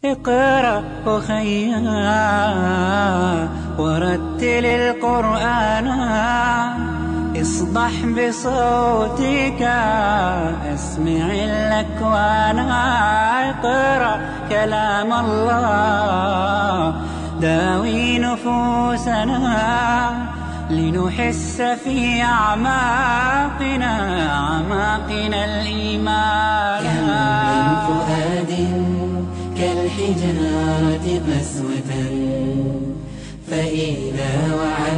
اقرأ أخيا ورتل القرآن اصدح بصوتك اسمع الأكوان. اقرأ كلام الله داوي نفوسنا لنحس في أعماقنا الإيمان. من فؤاد كالحجارة قسوة فإذا وعى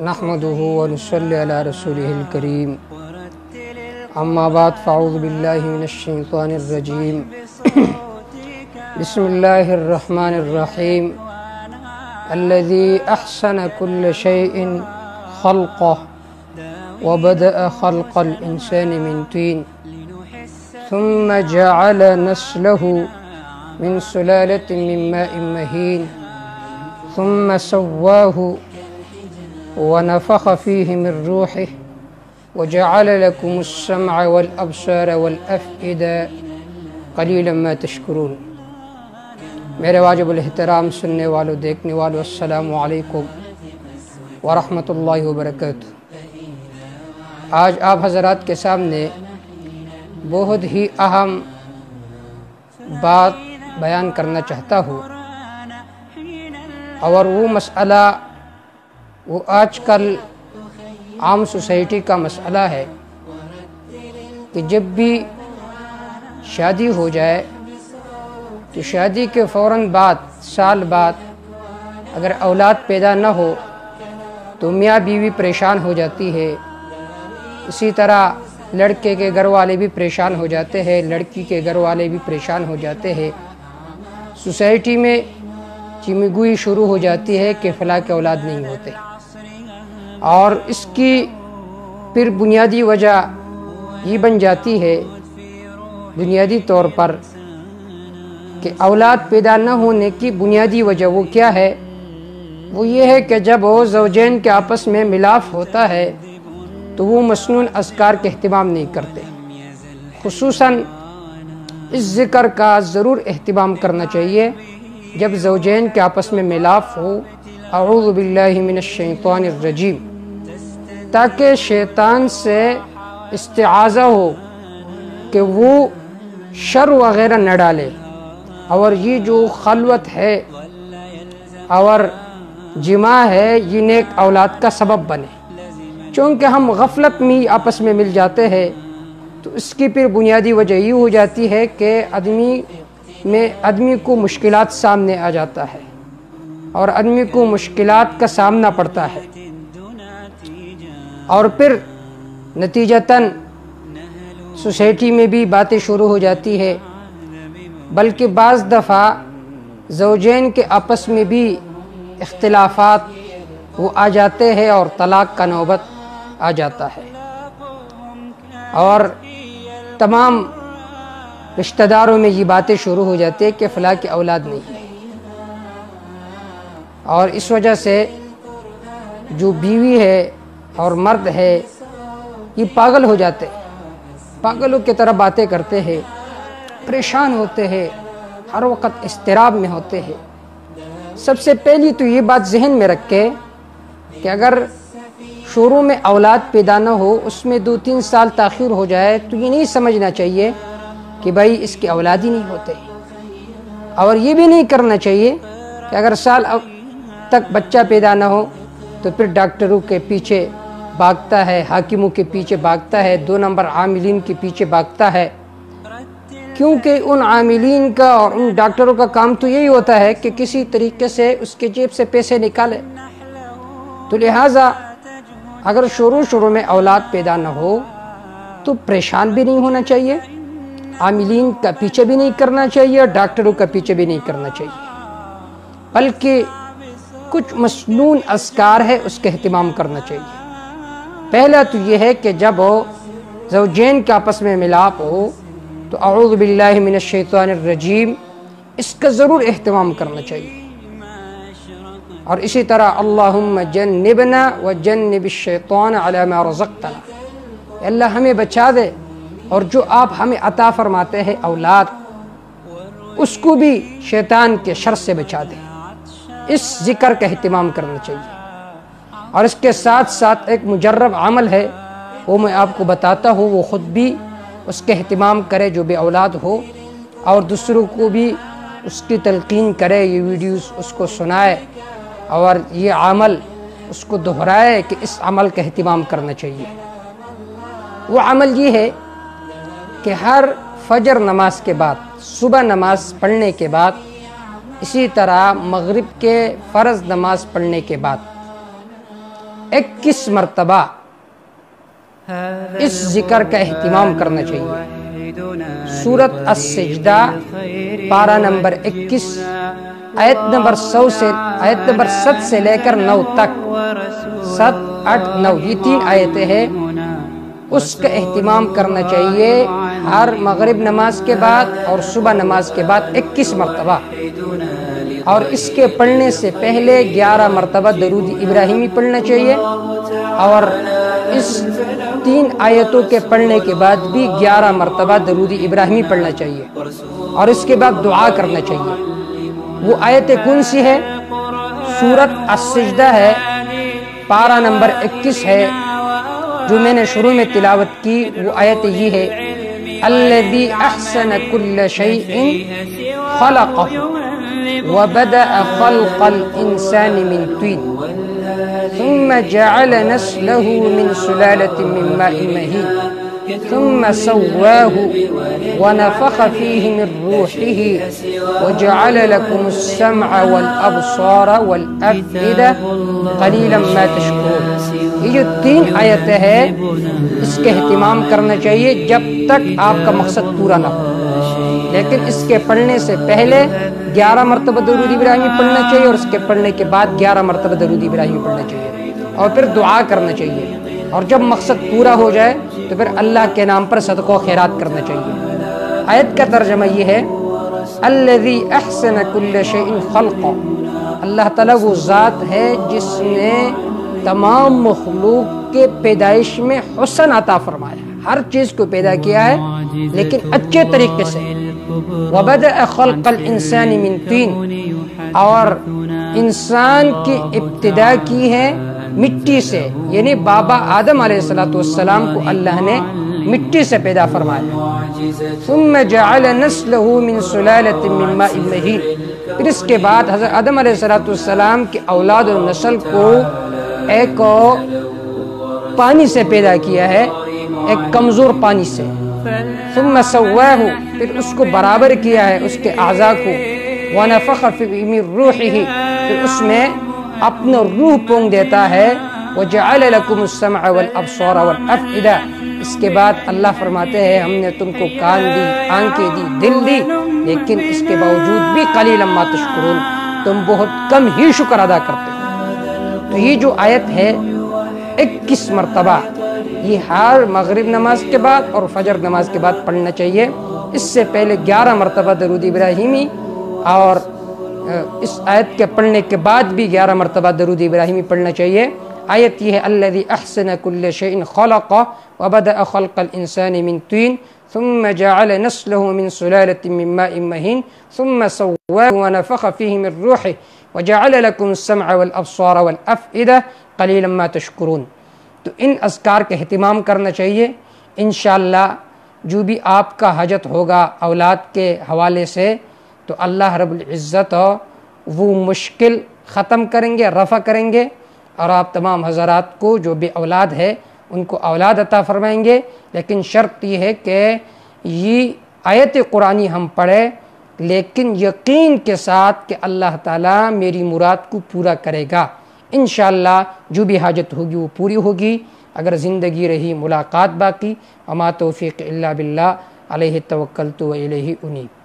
نحمده ونصلي على رسوله الكريم. اما بعد فاعوذ بالله من الشيطان الرجيم. بسم الله الرحمن الرحيم. الذي أحسن كل شيء خلقه وبدأ خلق الإنسان من طين ثم جعل نسله من سلالة من ماء مهين ثم سواه ونفخ فيه من روحه وجعل لكم السمع والأبصار والأفئدة قليلا ما تشكرون. میرے واجب الاحترام سننے والوں دیکھنے والوں السلام علیکم ورحمۃ اللہ وبرکاتہ. آج آپ حضرات کے سامنے بہت ہی اہم بات بیان کرنا چاہتا ہوں، اور وہ مسئلہ وہ آج کل عام سوسائٹی کا مسئلہ ہے کہ جب بھی شادی ہو جائے تو شادی کے فوراً بعد سال بعد اگر اولاد پیدا نہ ہو تو میاں بیوی پریشان ہو جاتی ہے. اسی طرح لڑکے کے گھر والے بھی پریشان ہو جاتے ہیں، لڑکی کے گھر والے بھی پریشان ہو جاتے ہیں. سوسائٹی میں چمگوئی شروع ہو جاتی ہے کہ فلاں کے اولاد نہیں ہوتے، اور اس کی پھر بنیادی وجہ یہ بن جاتی ہے بنیادی طور پر کہ اولاد پیدا نہ ہونے کی بنیادی وجہ وہ کیا ہے؟ وہ یہ ہے کہ جب وہ زوجین کے آپس میں ملاپ ہوتا ہے تو وہ مسنون اذکار کے اہتمام نہیں کرتے. خصوصاً اس ذکر کا ضرور اہتمام کرنا چاہیے جب زوجین کے آپس میں ملاپ ہو. اعوذ باللہ من الشیطان الرجیم، تاکہ شیطان سے استعاذہ ہو کہ وہ شر وغیرہ نہ ڈالے، اور یہ جو خلوت ہے اور جماع ہے یہ نیک اولاد کا سبب بنے. چونکہ ہم غفلت میں آپس میں مل جاتے ہیں تو اس کی پھر بنیادی وجہ یہ ہو جاتی ہے کہ آدمی کو مشکلات سامنے آ جاتا ہے اور آدمی کو مشکلات کا سامنا پڑتا ہے، اور پھر نتیجتاً سوسائٹی میں بھی باتیں شروع ہو جاتی ہے، بلکہ بعض دفعہ زوجین کے آپس میں بھی اختلافات وہ آ جاتے ہیں اور طلاق کا نوبت آ جاتا ہے، اور تمام رشتہ داروں میں یہ باتیں شروع ہو جاتی ہیں کہ فلاں کی اولاد نہیں ہے. اور اس وجہ سے جو بیوی ہے اور مرد ہے یہ پاگل ہو جاتے ہیں، پاگلوں کی طرح باتیں کرتے ہیں، پریشان ہوتے ہیں، ہر وقت اضطراب میں ہوتے ہیں. سب سے پہلی تو یہ بات ذہن میں رکھے کہ اگر شروع میں اولاد پیدا نہ ہو، اس میں 2-3 سال تاخیر ہو جائے تو یہ نہیں سمجھنا چاہیے کہ بھائی اس کی اولاد ہی نہیں ہوتے، اور یہ بھی نہیں کرنا چاہیے کہ اگر سال تک بچہ پیدا نہ ہو تو پھر ڈاکٹروں کے پیچھے بھاگتا ہے، حاکموں کے پیچھے بھاگتا ہے، 2 نمبر عاملین کے پیچھے بھاگتا ہے. کیونکہ ان عاملین کا اور ان ڈاکٹروں کا کام تو یہی ہوتا ہے کہ کسی طریقے سے اس کے جیب سے پیسے نکالے. تو لہٰذا اگر شروع میں اولاد پیدا نہ ہو تو پریشان بھی نہیں ہونا چاہیے، عاملین کا پیچھے بھی نہیں کرنا چاہیے، اور ڈاکٹروں کا پیچھے بھی نہیں کرنا چاہیے، بلکہ کچھ مسنون اذکار ہے اس کا اہتمام کرنا چاہیے. پہلا تو یہ ہے کہ جب زوجین کے آپس میں ملاپ ہو تو اعوذ باللہ من الشیطان الرجیم اس کا ضرور اہتمام کرنا چاہیے. اور اسی طرح اللہم جنبنا وجنب الشیطان علی ما رزقتنا، اللہ ہمیں بچا دے اور جو آپ ہمیں عطا فرماتے ہیں اولاد اس کو بھی شیطان کے شر سے بچا دے۔ اس ذکر کا اہتمام کرنا چاہیے۔ اور اس کے ساتھ ساتھ ایک مجرب عمل ہے، وہ میں آپ کو بتاتا ہوں، وہ خود بھی اس کے اہتمام کرے جو بے اولاد ہو، اور دوسروں کو بھی اس کی تلقین کرے، یہ ویڈیوز اس کو سنائے اور یہ عمل اس کو دہرائے کہ اس عمل کا اہتمام کرنا چاہیے۔ وہ عمل یہ ہے کہ ہر فجر نماز کے بعد، صبح نماز پڑھنے کے بعد، اسی طرح مغرب کے فرض نماز پڑھنے کے بعد 21 مرتبہ اس ذکر کا اہتمام کرنا چاہیے۔ سورۃ السجدہ پارہ نمبر 21 آیت نمبر 7 سے لے کر 9 تک، 7، 8، 9 یہ 3 آیتیں ہیں، اس کا اہتمام کرنا چاہیے ہر مغرب نماز کے بعد اور صبح نماز کے بعد 21 مرتبہ، اور اس کے پڑھنے سے پہلے 11 مرتبہ درود ابراہیمی پڑھنا چاہیے، اور اس 3 آیتوں کے پڑھنے کے بعد بھی 11 مرتبہ درود ابراہیمی پڑھنا چاہیے، اور اس کے بعد دعا کرنا چاہیے۔ وہ آیت کون سی ہے؟ سورۃ السجدہ ہے، پارہ نمبر 21 ہے، جو میں نے شروع میں تلاوت کی۔ وہ آیت یہ ہے، الذی احسن کل شیء خلقہ وبدأ خلق الانسان من طین ثم جعل نسلہ من سلالة من ماء مہین ثم سواه ونفخ فيه من روحه وجعل لكم السمع والأبصار والأفئدة قليلا ما تشكرون۔ یہ جو 3 آیتیں ہیں، اس کے اہتمام کرنا چاہیے جب تک آپ کا مقصد پورا نہ ہو، لیکن اس کے پڑھنے سے پہلے 11 مرتبہ درود ابراہیمی پڑھنا چاہیے، اور اس کے پڑھنے کے بعد 11 مرتبہ درود ابراہیمی پڑھنا چاہیے، اور پھر دعا کرنا چاہیے، اور جب مقصد پورا ہو جائے تو پھر اللہ کے نام پر صدقہ و خیرات کرنا چاہیے۔ آیت کا ترجمہ یہ ہے، الذی احسن کل شیء خلقہ، اللہ تعالیٰ وہ ذات ہے جس نے تمام مخلوق کے پیدائش میں حسن عطا فرمایا، ہر چیز کو پیدا کیا ہے لیکن اچھے طریقے سے۔ وبدأ خلق الانسان من طین، اور انسان کی ابتدا کی ہے مٹی سے، یعنی بابا آدم علیہ السلام کو اللہ نے مٹی سے پیدا فرمایا۔ ثم جعل نسلہ من سلالة من ماء مہین، پھر اس کے بعد حضرت آدم علیہ السلام کی اولاد و نسل کو ایک پانی سے پیدا کیا ہے، ایک کمزور پانی سے۔ ثم سواہ، پھر اس کو برابر کیا ہے، اس کے اعضاء کو۔ ونفخ فیہ من روحہ، پھر اس میں اپنا روح پونک دیتا ہے۔ وجعل لکم السمع والابصار والافئدہ، اس کے بعد اللہ فرماتے ہیں ہم نے تم کو کان دی، آنکھیں دی، دل دی، لیکن اس کے باوجود بھی قلیلا ما تشکرون، تم بہت کم ہی شکر ادا کرتے ہو۔ تو یہ جو آیت ہے 21 مرتبہ، یہ ہر مغرب نماز کے بعد اور فجر نماز کے بعد پڑھنا چاہیے۔ اس سے پہلے 11 مرتبہ درود ابراہیمی، اور اس آیت کے پڑھنے کے بعد بھی 11 مرتبہ درود ابراہیمی پڑھنا چاہیے۔ آیت یہ ہے، الذی احسن کل شیء خلقہ وبدأ خلق الانسان من طین ثم جعل نسلہ من سلالة من ماء مہین ثم سواه ونفخ فیہ من روحہ وجعل لکم السمع والابصار والافئدہ قلیلا ما تشکرون۔ تو ان اذکار کا اہتمام کرنا چاہیے۔ انشاءاللہ جو بھی آپ کا حاجت ہوگا اولاد کے حوالے سے، تو اللہ رب العزت وہ مشکل ختم کریں گے، رفع کریں گے، اور آپ تمام حضرات کو جو بے اولاد ہے ان کو اولاد عطا فرمائیں گے۔ لیکن شرط یہ ہے کہ یہ آیت قرآنی ہم پڑھیں، لیکن یقین کے ساتھ کہ اللہ تعالیٰ میری مراد کو پورا کرے گا۔ انشاءاللہ جو بھی حاجت ہوگی وہ پوری ہوگی، اگر زندگی رہی ملاقات باقی۔ وما توفیق الا باللہ، علیہ توکلت و الیہ انیب۔